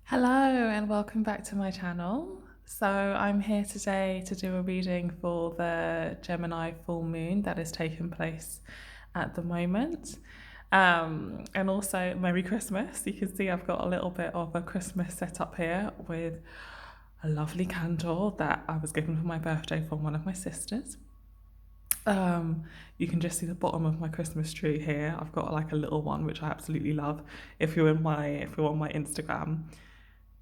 Hello and welcome back to my channel. So I'm here today to do a reading for the Gemini full moon that is taking place at the moment. And also Merry Christmas. You can see I've got a little bit of a Christmas setup here with a lovely candle that I was given for my birthday from one of my sisters. Um, you can just see the bottom of my Christmas tree here. I've got like a little one which I absolutely love. If you're on my Instagram,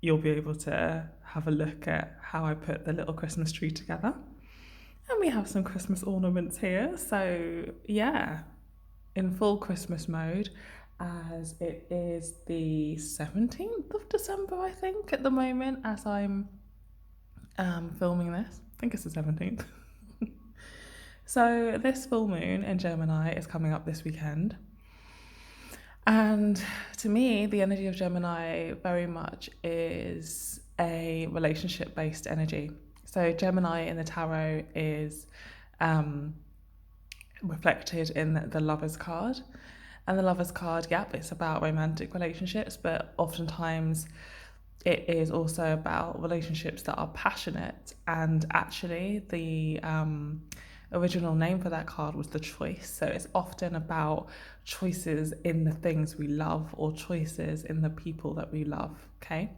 you'll be able to have a look at how I put the little Christmas tree together. And we have some Christmas ornaments here. So, yeah, in full Christmas mode, as it is the 17th of December, I think, at the moment, as I'm filming this. I think it's the 17th. So, this full moon in Gemini is coming up this weekend. And to me, the energy of Gemini very much is a relationship based energy. So, Gemini in the tarot is reflected in the Lover's card. And the Lover's card, yep, it's about romantic relationships, but oftentimes it is also about relationships that are passionate. And actually, the original name for that card was the choice. So it's often about choices in the things we love or choices in the people that we love. Okay.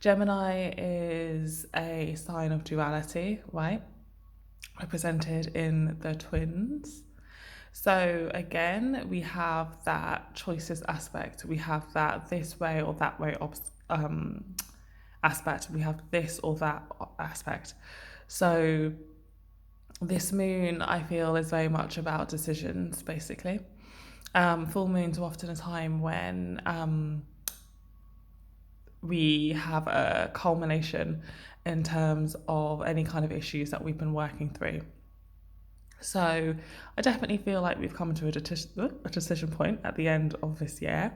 Gemini is a sign of duality, right? Represented in the twins. So again, we have that choices aspect. We have that this way or that way aspect. We have this or that aspect. So this moon, I feel, is very much about decisions, basically. Full moons are often a time when we have a culmination in terms of any kind of issues that we've been working through. So I definitely feel like we've come to a decision point at the end of this year.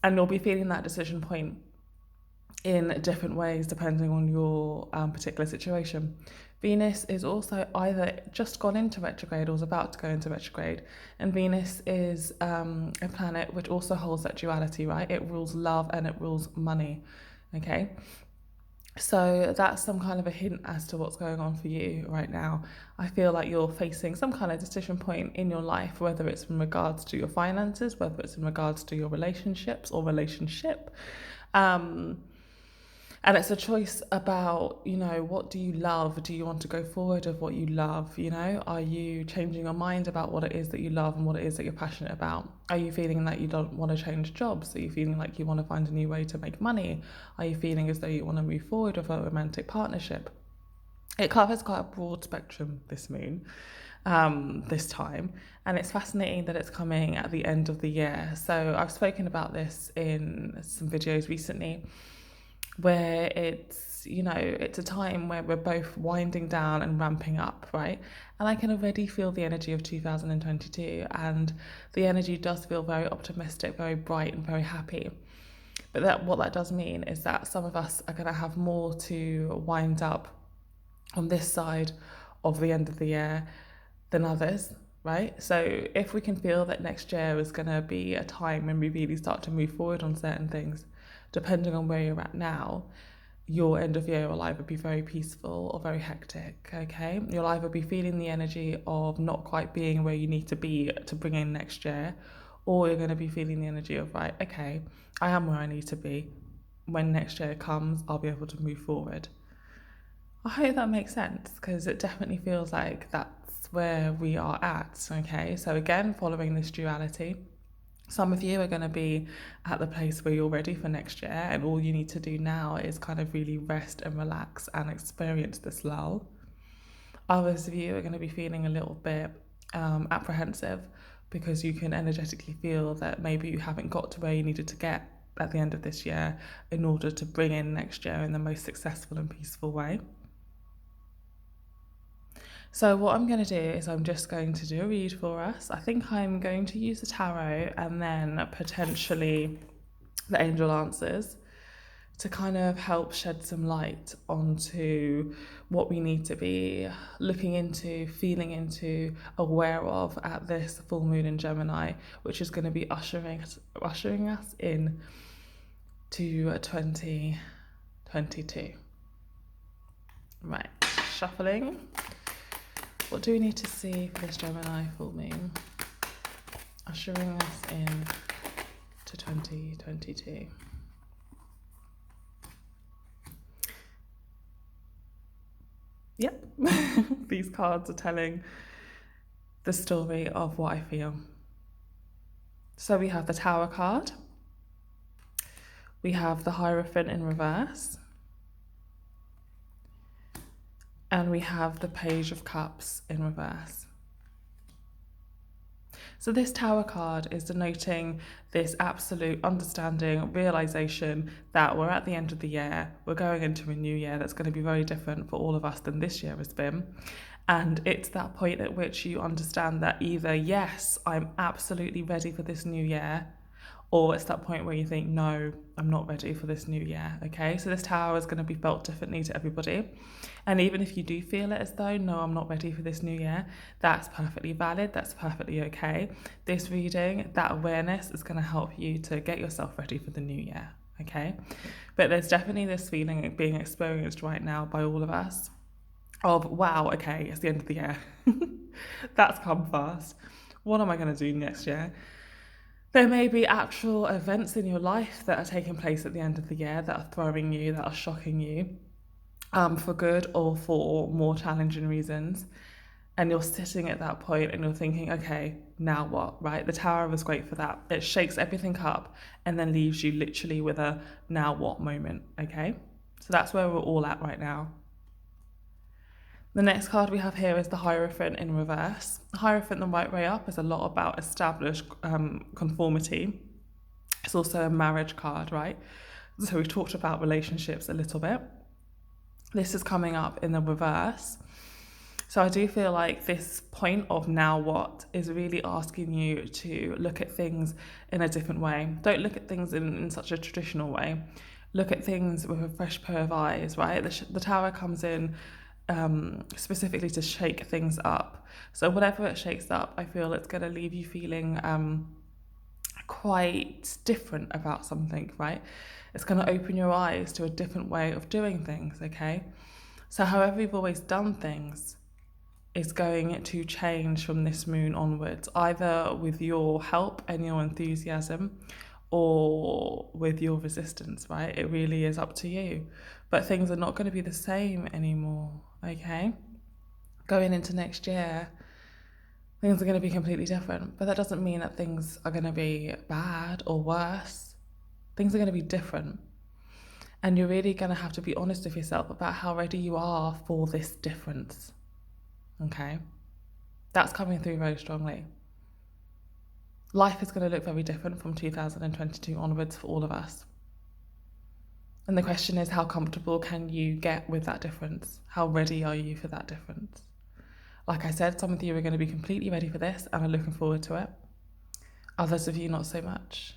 And you'll be feeling that decision point in different ways depending on your particular situation. Venus is also either just gone into retrograde or is about to go into retrograde. And Venus is a planet which also holds that duality, right? It rules love and it rules money, okay? So that's some kind of a hint as to what's going on for you right now. I feel like you're facing some kind of decision point in your life, whether it's in regards to your finances, whether it's in regards to your relationships or relationship. And it's a choice about, what do you love? Do you want to go forward with what you love? Are you changing your mind about what it is that you love and what it is that you're passionate about? Are you feeling that you don't want to change jobs? Are you feeling like you want to find a new way to make money? Are you feeling as though you want to move forward with a romantic partnership? It covers quite a broad spectrum, this moon, this time. And it's fascinating that it's coming at the end of the year. So I've spoken about this in some videos recently, where it's a time where we're both winding down and ramping up, right? And I can already feel the energy of 2022, and the energy does feel very optimistic, very bright, and very happy. But what that does mean is that some of us are going to have more to wind up on this side of the end of the year than others, right? So if we can feel that next year is going to be a time when we really start to move forward on certain things, depending on where you're at now, your end of year will either be very peaceful or very hectic, okay? You'll either be feeling the energy of not quite being where you need to be to bring in next year, or you're going to be feeling the energy of, right, okay, I am where I need to be. When next year comes, I'll be able to move forward. I hope that makes sense, because it definitely feels like that's where we are at, okay? So again, following this duality, some of you are going to be at the place where you're ready for next year, and all you need to do now is kind of really rest and relax and experience this lull. Others of you are going to be feeling a little bit apprehensive, because you can energetically feel that maybe you haven't got to where you needed to get at the end of this year in order to bring in next year in the most successful and peaceful way. So what I'm going to do is I'm just going to do a read for us. I think I'm going to use the tarot and then potentially the angel answers to kind of help shed some light onto what we need to be looking into, feeling into, aware of at this full moon in Gemini, which is going to be ushering us in to 2022. Right, shuffling. What do we need to see for this Gemini full moon? Ushering us in to 2022. Yep, these cards are telling the story of what I feel. So we have the Tower card, we have the Hierophant in reverse, and we have the Page of Cups in reverse. So this Tower card is denoting this absolute understanding, realization that we're at the end of the year, we're going into a new year that's going to be very different for all of us than this year has been. And it's that point at which you understand that either, yes, I'm absolutely ready for this new year, or it's that point where you think, no, I'm not ready for this new year, okay? So this Tower is going to be felt differently to everybody. And even if you do feel it as though, no, I'm not ready for this new year, that's perfectly valid, that's perfectly okay. This reading, that awareness is going to help you to get yourself ready for the new year, okay? But there's definitely this feeling being experienced right now by all of us of, wow, okay, it's the end of the year. That's come fast. What am I going to do next year? There may be actual events in your life that are taking place at the end of the year that are throwing you, that are shocking you, for good or for more challenging reasons. And you're sitting at that point and you're thinking, okay, now what, right? The Tower was great for that. It shakes everything up and then leaves you literally with a now what moment, okay? So that's where we're all at right now. The next card we have here is the Hierophant in reverse. The Hierophant the right way up is a lot about established conformity. It's also a marriage card, right? So we've talked about relationships a little bit. This is coming up in the reverse. So I do feel like this point of now what is really asking you to look at things in a different way. Don't look at things in such a traditional way. Look at things with a fresh pair of eyes, right? The Tower comes in specifically to shake things up. So whatever it shakes up, I feel it's going to leave you feeling quite different about something, right? It's going to open your eyes to a different way of doing things, okay? So however you've always done things is going to change from this moon onwards, either with your help and your enthusiasm or with your resistance, right? It really is up to you. But things are not going to be the same anymore, okay? Going into next year, things are going to be completely different. But that doesn't mean that things are going to be bad or worse. Things are going to be different. And you're really going to have to be honest with yourself about how ready you are for this difference, okay? That's coming through very strongly. Life is going to look very different from 2022 onwards for all of us. And the question is, how comfortable can you get with that difference? How ready are you for that difference? Like I said, some of you are going to be completely ready for this and are looking forward to it. Others of you, not so much.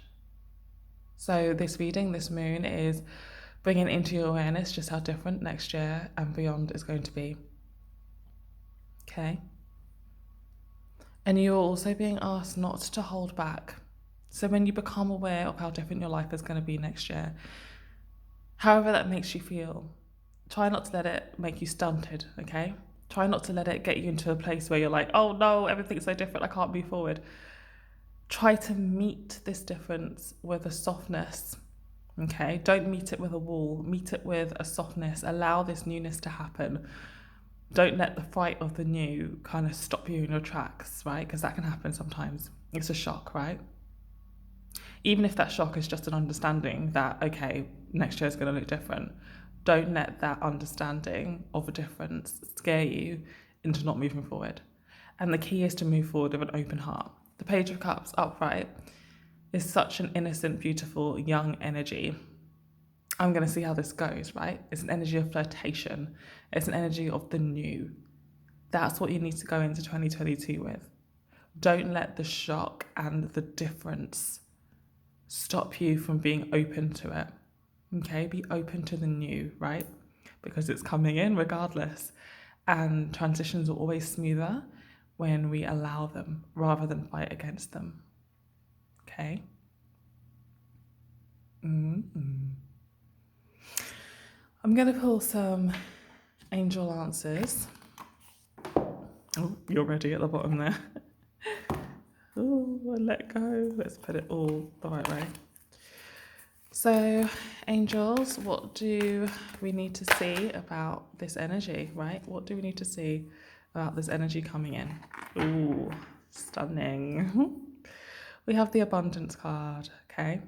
So this reading, this moon, is bringing into your awareness just how different next year and beyond is going to be. Okay? And you're also being asked not to hold back. So when you become aware of how different your life is going to be next year, however that makes you feel, try not to let it make you stunted, okay? Try not to let it get you into a place where you're like, oh no, everything's so different, I can't move forward. Try to meet this difference with a softness, okay? Don't meet it with a wall, meet it with a softness. Allow this newness to happen. Don't let the fright of the new kind of stop you in your tracks, right? Because that can happen sometimes. It's a shock, right? Even if that shock is just an understanding that, okay, next year is going to look different, don't let that understanding of a difference scare you into not moving forward. And the key is to move forward with an open heart. The Page of Cups upright is such an innocent, beautiful, young energy. I'm going to see how this goes, right? It's an energy of flirtation. It's an energy of the new. That's what you need to go into 2022 with. Don't let the shock and the difference stop you from being open to it. Okay, be open to the new, right? Because it's coming in regardless. And transitions are always smoother when we allow them rather than fight against them. Okay? Mm-mm. I'm going to pull some angel answers. Oh, you're ready at the bottom there. Oh, let go. Let's put it all the right way. So, angels, what do we need to see about this energy, right? What do we need to see about this energy coming in? Ooh, stunning. We have the abundance card, okay?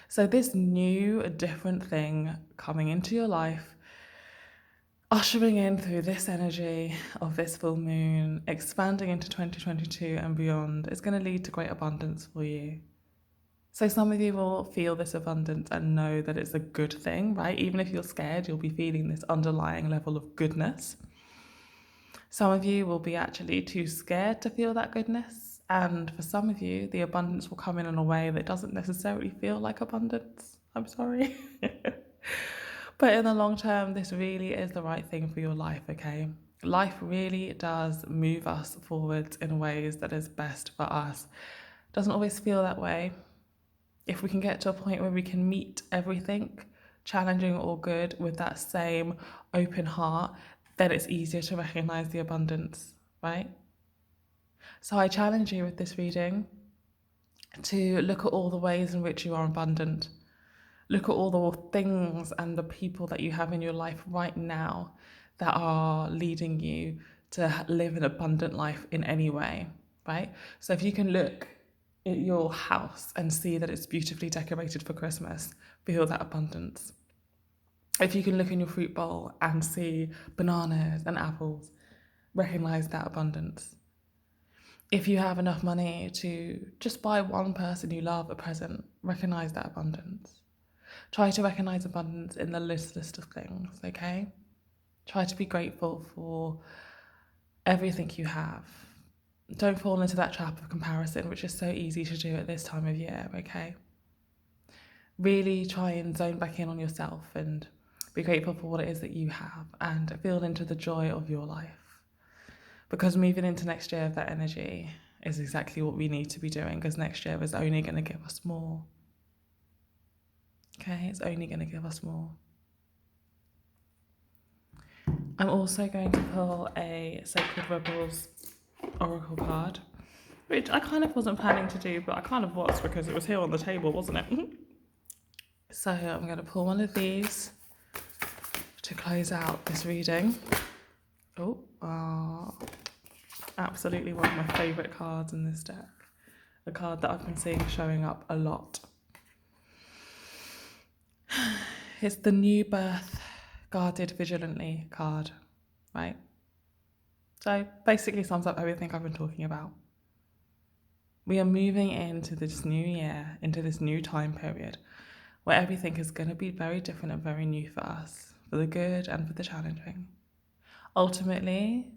So this new, different thing coming into your life, ushering in through this energy of this full moon, expanding into 2022 and beyond, is going to lead to great abundance for you. So some of you will feel this abundance and know that it's a good thing, right? Even if you're scared, you'll be feeling this underlying level of goodness. Some of you will be actually too scared to feel that goodness. And for some of you, the abundance will come in a way that doesn't necessarily feel like abundance. I'm sorry. But in the long term, this really is the right thing for your life, okay? Life really does move us forwards in ways that is best for us. Doesn't always feel that way. If we can get to a point where we can meet everything, challenging or good, with that same open heart, then it's easier to recognize the abundance, right? So I challenge you with this reading to look at all the ways in which you are abundant. Look at all the things and the people that you have in your life right now that are leading you to live an abundant life in any way, right? So if you can look at your house and see that it's beautifully decorated for Christmas, feel that abundance. If you can look in your fruit bowl and see bananas and apples, recognize that abundance. If you have enough money to just buy one person you love a present, recognize that abundance. Try to recognize abundance in the list of things, okay? Try to be grateful for everything you have. Don't fall into that trap of comparison, which is so easy to do at this time of year, okay? Really try and zone back in on yourself and be grateful for what it is that you have and feel into the joy of your life. Because moving into next year, that energy is exactly what we need to be doing, because next year is only going to give us more. Okay, it's only going to give us more. I'm also going to pull a Sacred Rebels Oracle card, which I kind of wasn't planning to do, but I kind of was because it was here on the table, wasn't it? So I'm going to pull one of these to close out this reading. Absolutely one of my favourite cards in this deck. A card that I've been seeing showing up a lot. It's the New Birth Guarded Vigilantly card, right? So basically sums up everything I've been talking about. We are moving into this new year, into this new time period, where everything is going to be very different and very new for us, for the good and for the challenging. Ultimately,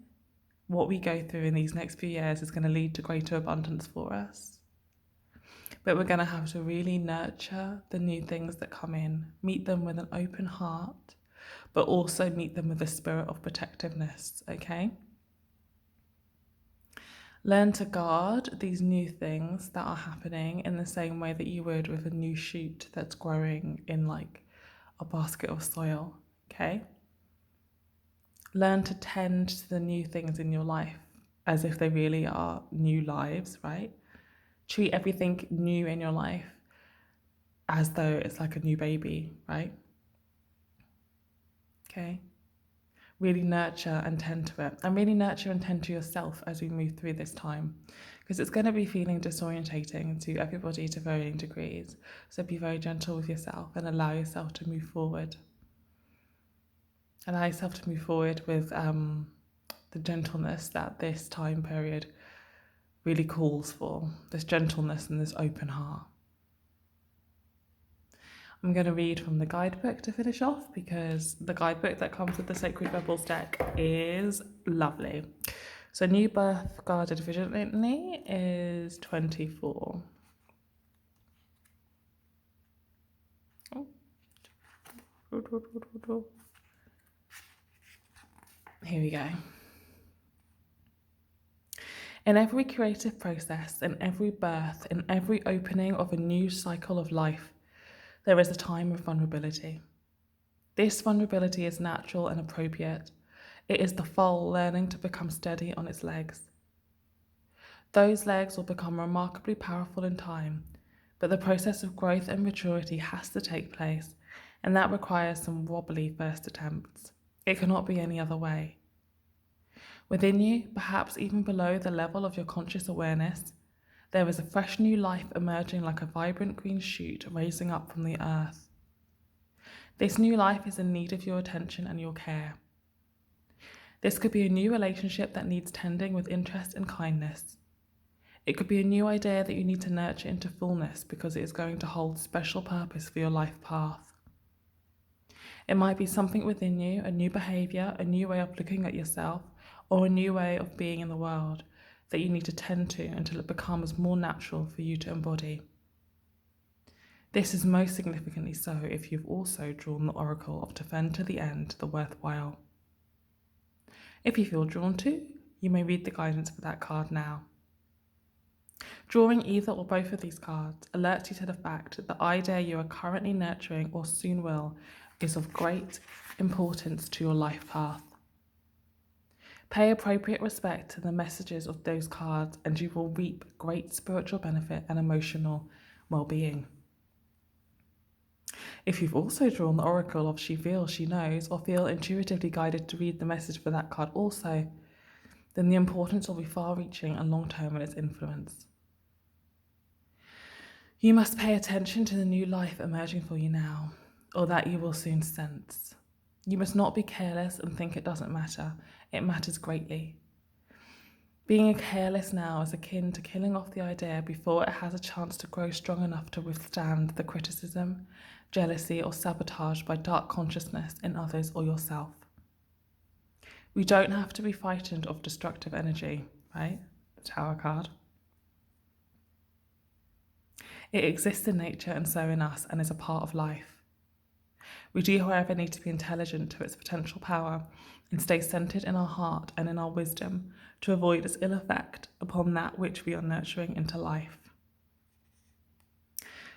what we go through in these next few years is going to lead to greater abundance for us. But we're going to have to really nurture the new things that come in, meet them with an open heart, but also meet them with a spirit of protectiveness, okay? Learn to guard these new things that are happening in the same way that you would with a new shoot that's growing in like a basket of soil, okay? Learn to tend to the new things in your life as if they really are new lives, right? Treat everything new in your life as though it's like a new baby, right? Okay? Really nurture and tend to it, and really nurture and tend to yourself as we move through this time, because it's going to be feeling disorientating to everybody to varying degrees. So be very gentle with yourself and allow yourself to move forward. Allow yourself to move forward with the gentleness that this time period really calls for, this gentleness and this open heart. I'm going to read from the guidebook to finish off, because the guidebook that comes with the Sacred Rebels deck is lovely. So New Birth Guarded Vigilantly is 24. Here we go. In every creative process, in every birth, in every opening of a new cycle of life, there is a time of vulnerability. This vulnerability is natural and appropriate. It is the foal learning to become steady on its legs. Those legs will become remarkably powerful in time, but the process of growth and maturity has to take place, and that requires some wobbly first attempts. It cannot be any other way. Within you, perhaps even below the level of your conscious awareness, there is a fresh new life emerging like a vibrant green shoot raising up from the earth. This new life is in need of your attention and your care. This could be a new relationship that needs tending with interest and kindness. It could be a new idea that you need to nurture into fullness because it is going to hold special purpose for your life path. It might be something within you, a new behaviour, a new way of looking at yourself, or a new way of being in the world that you need to tend to until it becomes more natural for you to embody. This is most significantly so if you've also drawn the oracle of defend to the end, the worthwhile. If you feel drawn to, you may read the guidance for that card now. Drawing either or both of these cards alerts you to the fact that the idea you are currently nurturing or soon will is of great importance to your life path. Pay appropriate respect to the messages of those cards and you will reap great spiritual benefit and emotional well-being. If you've also drawn the oracle of she feels, she knows, or feel intuitively guided to read the message for that card also, then the importance will be far-reaching and long-term in its influence. You must pay attention to the new life emerging for you now, or that you will soon sense. You must not be careless and think it doesn't matter. It matters greatly. Being careless now is akin to killing off the idea before it has a chance to grow strong enough to withstand the criticism, jealousy, or sabotage by dark consciousness in others or yourself. We don't have to be frightened of destructive energy, right? The Tower card. It exists in nature and so in us and is a part of life. We do, however, need to be intelligent to its potential power and stay centered in our heart and in our wisdom to avoid its ill effect upon that which we are nurturing into life.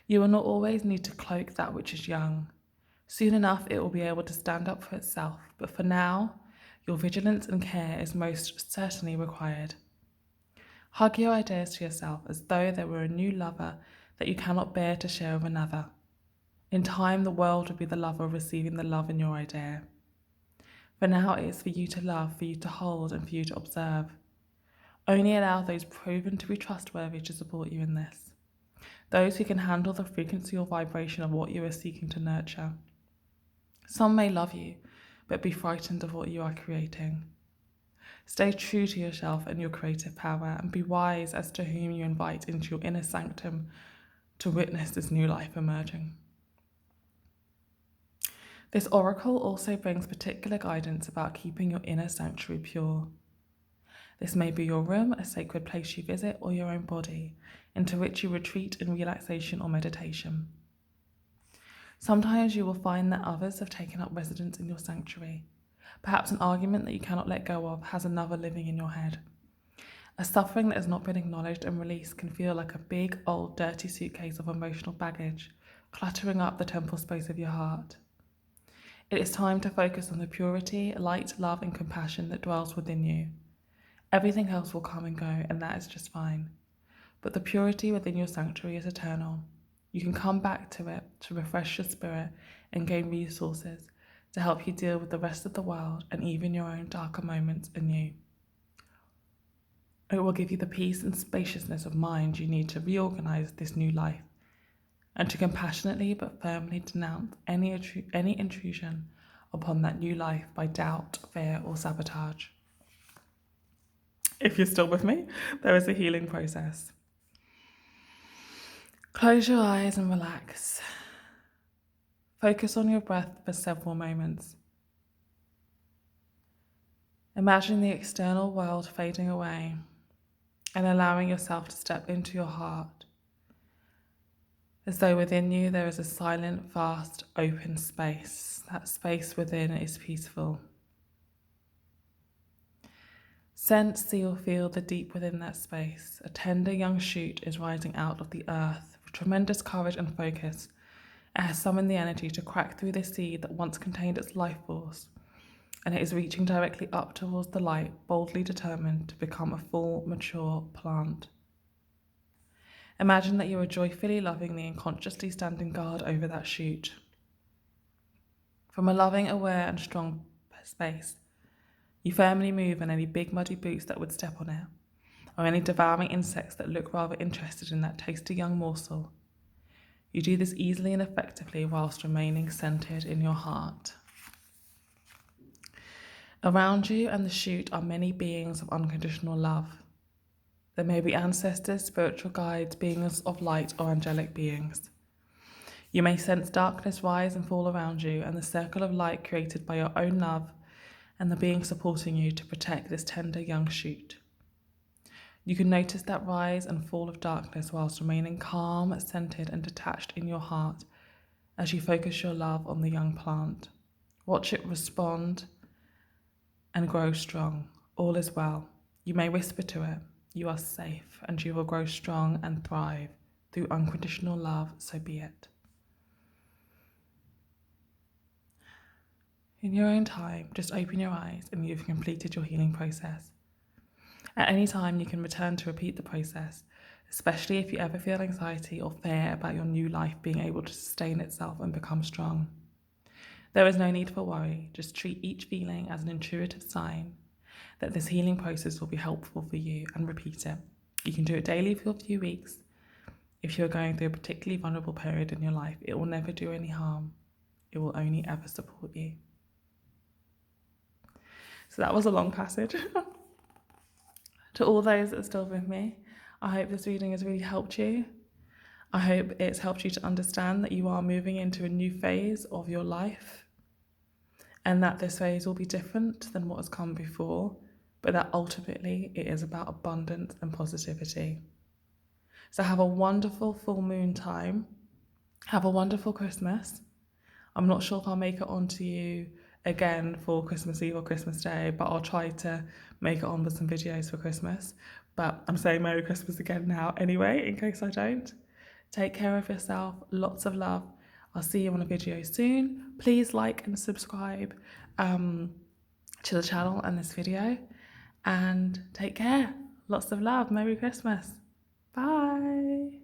You will not always need to cloak that which is young. Soon enough it will be able to stand up for itself, but for now, your vigilance and care is most certainly required. Hug your ideas to yourself as though they were a new lover that you cannot bear to share with another. In time, the world will be the lover receiving the love in your idea. For now, it is for you to love, for you to hold, and for you to observe. Only allow those proven to be trustworthy to support you in this. Those who can handle the frequency or vibration of what you are seeking to nurture. Some may love you, but be frightened of what you are creating. Stay true to yourself and your creative power, and be wise as to whom you invite into your inner sanctum to witness this new life emerging. This oracle also brings particular guidance about keeping your inner sanctuary pure. This may be your room, a sacred place you visit, or your own body, into which you retreat in relaxation or meditation. Sometimes you will find that others have taken up residence in your sanctuary. Perhaps an argument that you cannot let go of has another living in your head. A suffering that has not been acknowledged and released can feel like a big, old, dirty suitcase of emotional baggage, cluttering up the temple space of your heart. It is time to focus on the purity, light, love, and compassion that dwells within you. Everything else will come and go, and that is just fine. But the purity within your sanctuary is eternal. You can come back to it to refresh your spirit and gain resources to help you deal with the rest of the world and even your own darker moments anew. It will give you the peace and spaciousness of mind you need to reorganize this new life and to compassionately but firmly denounce any intrusion upon that new life by doubt, fear, or sabotage. If you're still with me, there is a healing process. Close your eyes and relax. Focus on your breath for several moments. Imagine the external world fading away and allowing yourself to step into your heart, as though within you there is a silent, vast, open space. That space within is peaceful. Sense, see, or feel the deep within that space. A tender young shoot is rising out of the earth with tremendous courage and focus. It has summoned the energy to crack through the seed that once contained its life force, and it is reaching directly up towards the light, boldly determined to become a full, mature plant. Imagine that you are joyfully, lovingly, and consciously standing guard over that shoot. From a loving, aware, and strong space, you firmly move on any big muddy boots that would step on it, or any devouring insects that look rather interested in that tasty young morsel. You do this easily and effectively whilst remaining centered in your heart. Around you and the shoot are many beings of unconditional love. There may be ancestors, spiritual guides, beings of light, or angelic beings. You may sense darkness rise and fall around you, and the circle of light created by your own love and the being supporting you to protect this tender young shoot. You can notice that rise and fall of darkness whilst remaining calm, centered, and detached in your heart as you focus your love on the young plant. Watch it respond and grow strong. All is well. You may whisper to it, you are safe, and you will grow strong and thrive through unconditional love, so be it. In your own time, just open your eyes and you've completed your healing process. At any time, you can return to repeat the process, especially if you ever feel anxiety or fear about your new life being able to sustain itself and become strong. There is no need for worry, just treat each feeling as an intuitive sign that this healing process will be helpful for you and repeat it. You can do it daily for a few weeks. If you're going through a particularly vulnerable period in your life, it will never do any harm. It will only ever support you. So that was a long passage. To all those that are still with me, I hope this reading has really helped you. I hope it's helped you to understand that you are moving into a new phase of your life and that this phase will be different than what has come before, but that ultimately it is about abundance and positivity. So have a wonderful full moon time. Have a wonderful Christmas. I'm not sure if I'll make it on to you again for Christmas Eve or Christmas Day, but I'll try to make it on with some videos for Christmas. But I'm saying Merry Christmas again now anyway, in case I don't. Take care of yourself. Lots of love. I'll see you on a video soon. Please like and subscribe to the channel and this video. And take care. Lots of love. Merry Christmas. Bye.